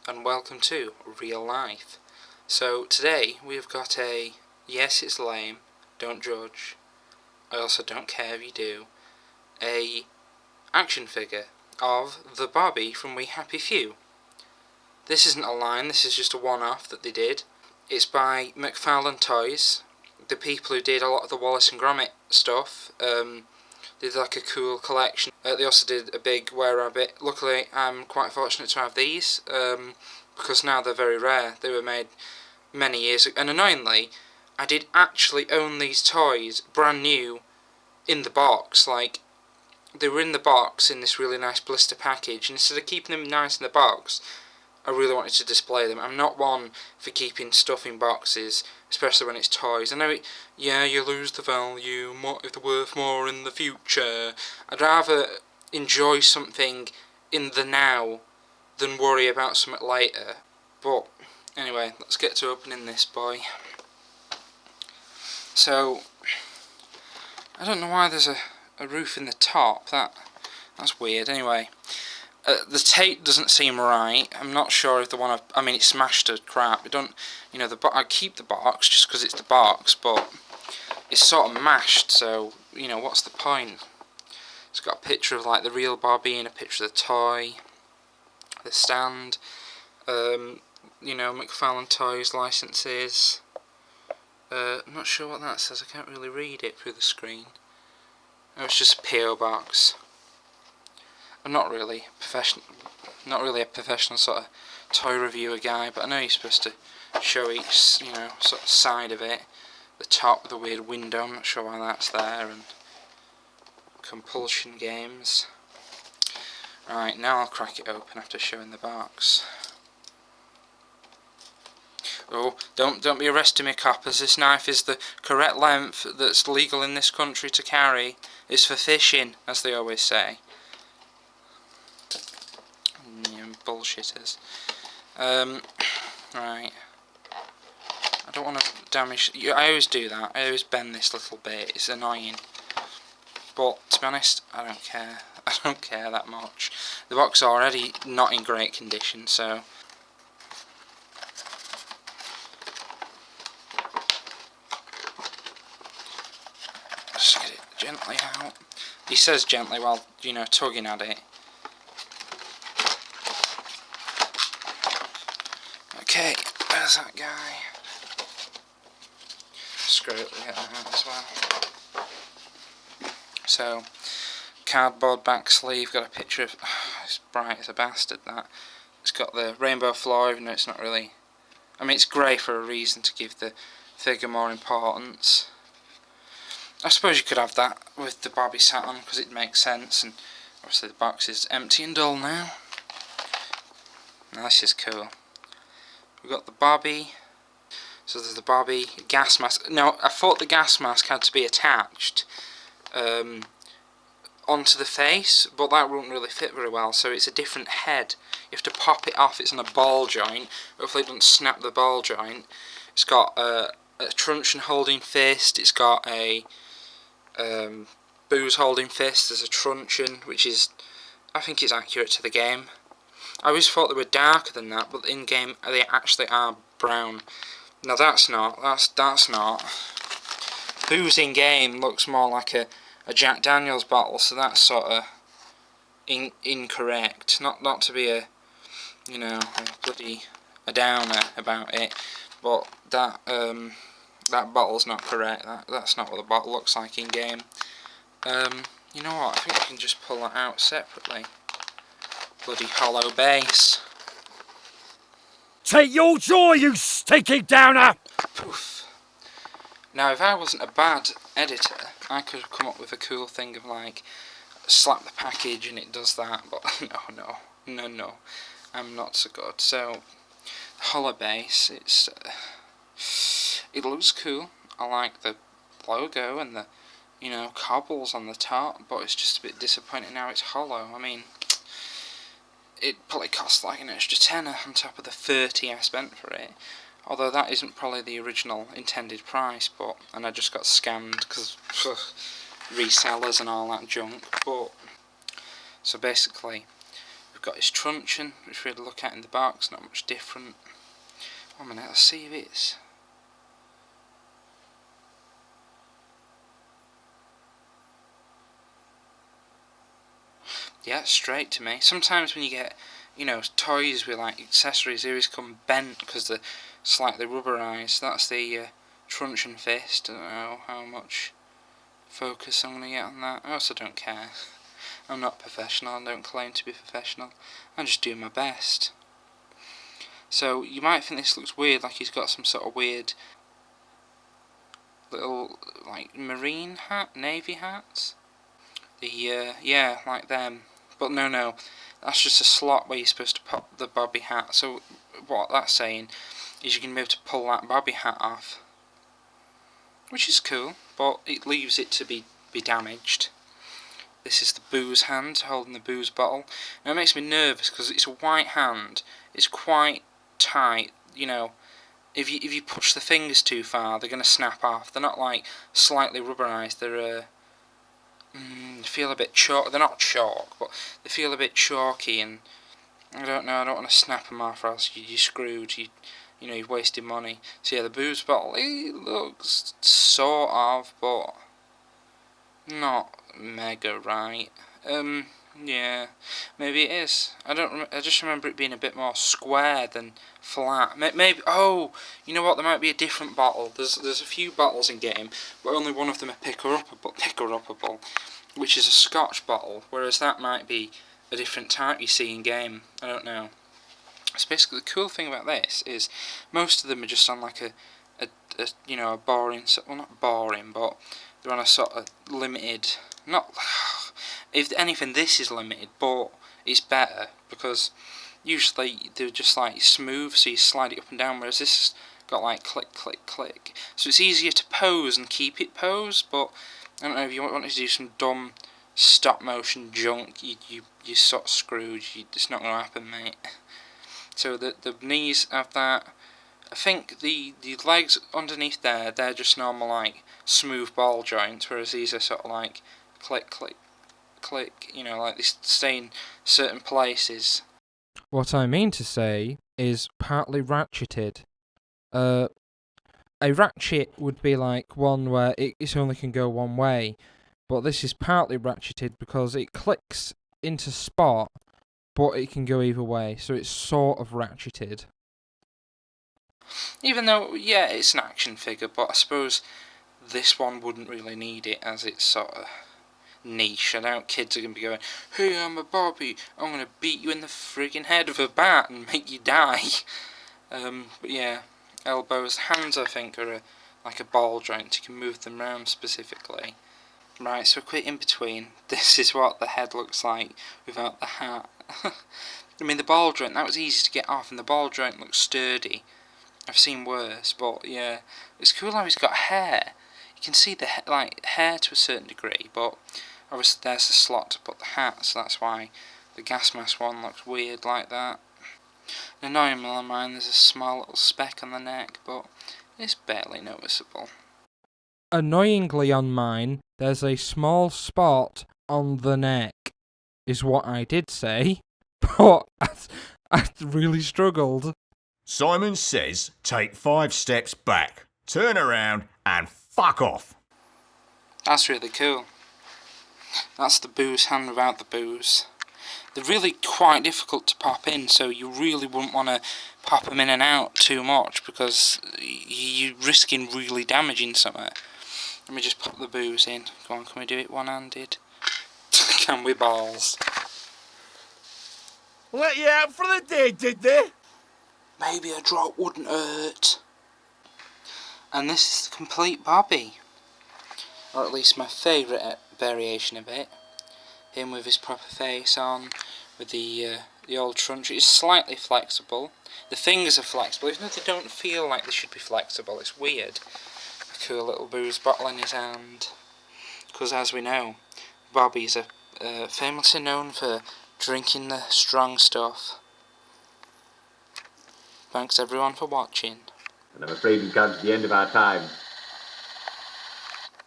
and welcome to Real Life. So today we've got yes it's lame, don't judge, I also don't care if you do, a action figure of the Barbie from We Happy Few. This isn't a line, this is just a one-off that they did. It's by McFarlane Toys, the people who did a lot of the Wallace and Gromit stuff. They did like a cool collection. They also did a big Were-Rabbit. Luckily, I'm quite fortunate to have these, because now they're very rare. They were made many years ago, and annoyingly, I did actually own these toys brand new in the box. Like, they were in the box in this really nice blister package, and instead of keeping them nice in the box, I really wanted to display them. I'm not one for keeping stuff in boxes, especially when it's toys. I know you lose the value, if they're worth more in the future. I'd rather enjoy something in the now than worry about something later. But anyway, let's get to opening this boy. So, I don't know why there's a roof in the top. That's weird. Anyway. The tape doesn't seem right. I'm not sure if the one I mean, it's smashed to crap. I keep the box just because it's the box, but it's sort of mashed. So what's the point? It's got a picture of like the real Barbie and a picture of the toy, the stand. McFarlane Toys licenses. I'm not sure what that says. I can't really read it through the screen. Oh, it's just a PO box. I'm not really a professional sort of toy reviewer guy, but I know you're supposed to show each, sort of side of it. The top with the weird window, I'm not sure why that's there, and Compulsion Games. Right, now I'll crack it open after showing the box. Oh, don't be arresting me, coppers. This knife is the correct length that's legal in this country to carry. It's for fishing, as they always say. Bullshitters. Right. I don't want to damage. I always do that. I always bend this little bit. It's annoying. But to be honest, I don't care. I don't care that much. The box is already not in great condition, so. Just get it gently out. He says gently while, tugging at it. Okay, there's that guy. Screw it, we get that out as well. So, cardboard back sleeve, got a picture of. It's bright as a bastard, that. It's got the rainbow floor, even though it's not really. I mean, it's grey for a reason, to give the figure more importance. I suppose you could have that with the Barbie sat on, because it makes sense, and obviously the box is empty and dull now. Now this is cool. We've got the Barbie. So there's the Barbie gas mask. Now, I thought the gas mask had to be attached onto the face, but that wouldn't really fit very well, so it's a different head. You have to pop it off. It's on a ball joint. Hopefully it doesn't snap the ball joint. It's got a truncheon holding fist. It's got a booze holding fist. There's a truncheon, which is, I think it's accurate to the game. I always thought they were darker than that, but in game they actually are brown. Now that's not. That's not. Booze in game looks more like a Jack Daniels bottle, so that's sort of incorrect. Not to be a downer about it, but that bottle's not correct. That's not what the bottle looks like in game. You know what? I think we can just pull that out separately. Bloody hollow base. Take your joy, you stinking downer! Poof. Now, if I wasn't a bad editor, I could have come up with a cool thing of like, slap the package and it does that, but no, I'm not so good. So, hollow base, it looks cool. I like the logo and the, cobbles on the top, but it's just a bit disappointing now it's hollow. I mean, it probably cost like an extra tenner on top of the 30 I spent for it. Although that isn't probably the original intended price, and I just got scammed because resellers and all that junk. But so basically, we've got his truncheon, which we'll look at in the box, not much different. 1 minute, let's see if it's... Yeah, straight to me. Sometimes when you get, you know, toys with like accessories, they always come bent because they're slightly rubberized. That's the truncheon fist. I don't know how much focus I'm going to get on that. I also don't care. I'm not professional, I don't claim to be professional. I'm just doing my best. So you might think this looks weird, like he's got some sort of weird little like marine hat, navy hats. Yeah, like them. But no, that's just a slot where you're supposed to pop the bobby hat. So what that's saying is you can be able to pull that bobby hat off, which is cool, but it leaves it to be damaged. This is the booze hand holding the booze bottle. Now it makes me nervous because it's a white hand. It's quite tight. You know, if you push the fingers too far, they're gonna snap off. They're not like slightly rubberized. They're feel a bit chalk. They're not chalk, but they feel a bit chalky, and I don't know. I don't want to snap them off, or else you're screwed. You know, you've wasted money. So yeah, the booze bottle. It looks sort of, but not mega right. Yeah, maybe it is. I just remember it being a bit more square than flat. Maybe. Oh, you know what? There might be a different bottle. There's a few bottles in game, but only one of them are picker-uppable, which is a Scotch bottle. Whereas that might be a different type you see in game. I don't know. So basically, the cool thing about this is most of them are just on like a you know, a boring, well, not boring, but they're on a sort of limited, not, if anything this is limited, but it's better because usually they're just like smooth, so you slide it up and down, whereas this has got like click click click, so it's easier to pose and keep it posed. But I don't know, if you wanted to do some dumb stop motion junk, you're sort of screwed. It's not going to happen, mate. So the knees have that. I think the legs underneath there, they're just normal like smooth ball joints, whereas these are sort of like click, click, click, you know, like they stay in certain places. What I mean to say is partly ratcheted. A ratchet would be like one where it only can go one way, but this is partly ratcheted because it clicks into spot, but it can go either way, so it's sort of ratcheted. Even though, yeah, it's an action figure, but I suppose this one wouldn't really need it as it's sort of niche. I know kids are going to be going, hey, I'm a Barbie, I'm going to beat you in the friggin' head with a bat and make you die. But yeah, elbows, hands I think are like a ball joint, you can move them around specifically. Right, so a quick in between, this is what the head looks like without the hat. I mean, the ball joint, that was easy to get off, and the ball joint looks sturdy. I've seen worse, but yeah, it's cool how he's got hair. You can see the like hair to a certain degree, but obviously there's the slot to put the hat, so that's why the gas mask one looks weird like that. Annoyingly on mine, there's a small little speck on the neck, but it's barely noticeable. Annoyingly on mine, there's a small spot on the neck, is what I did say, but I really struggled. Simon says take 5 steps back, turn around and fuck off. That's really cool. That's the booze hand without the booze. They're really quite difficult to pop in, so you really wouldn't want to pop them in and out too much because you're risking really damaging something. Let me just pop the booze in. Go on, can we do it one-handed? Can we, balls? Let you out for the day, did they? Maybe a drop wouldn't hurt. And this is the complete Bobby. Or at least my favourite variation of it. Him with his proper face on, with the old truncheon. It's slightly flexible. The fingers are flexible, even though they don't feel like they should be flexible. It's weird. A cool little booze bottle in his hand. Because as we know, Bobbies are famously known for drinking the strong stuff. Thanks everyone for watching. And I'm afraid we've come to the end of our time.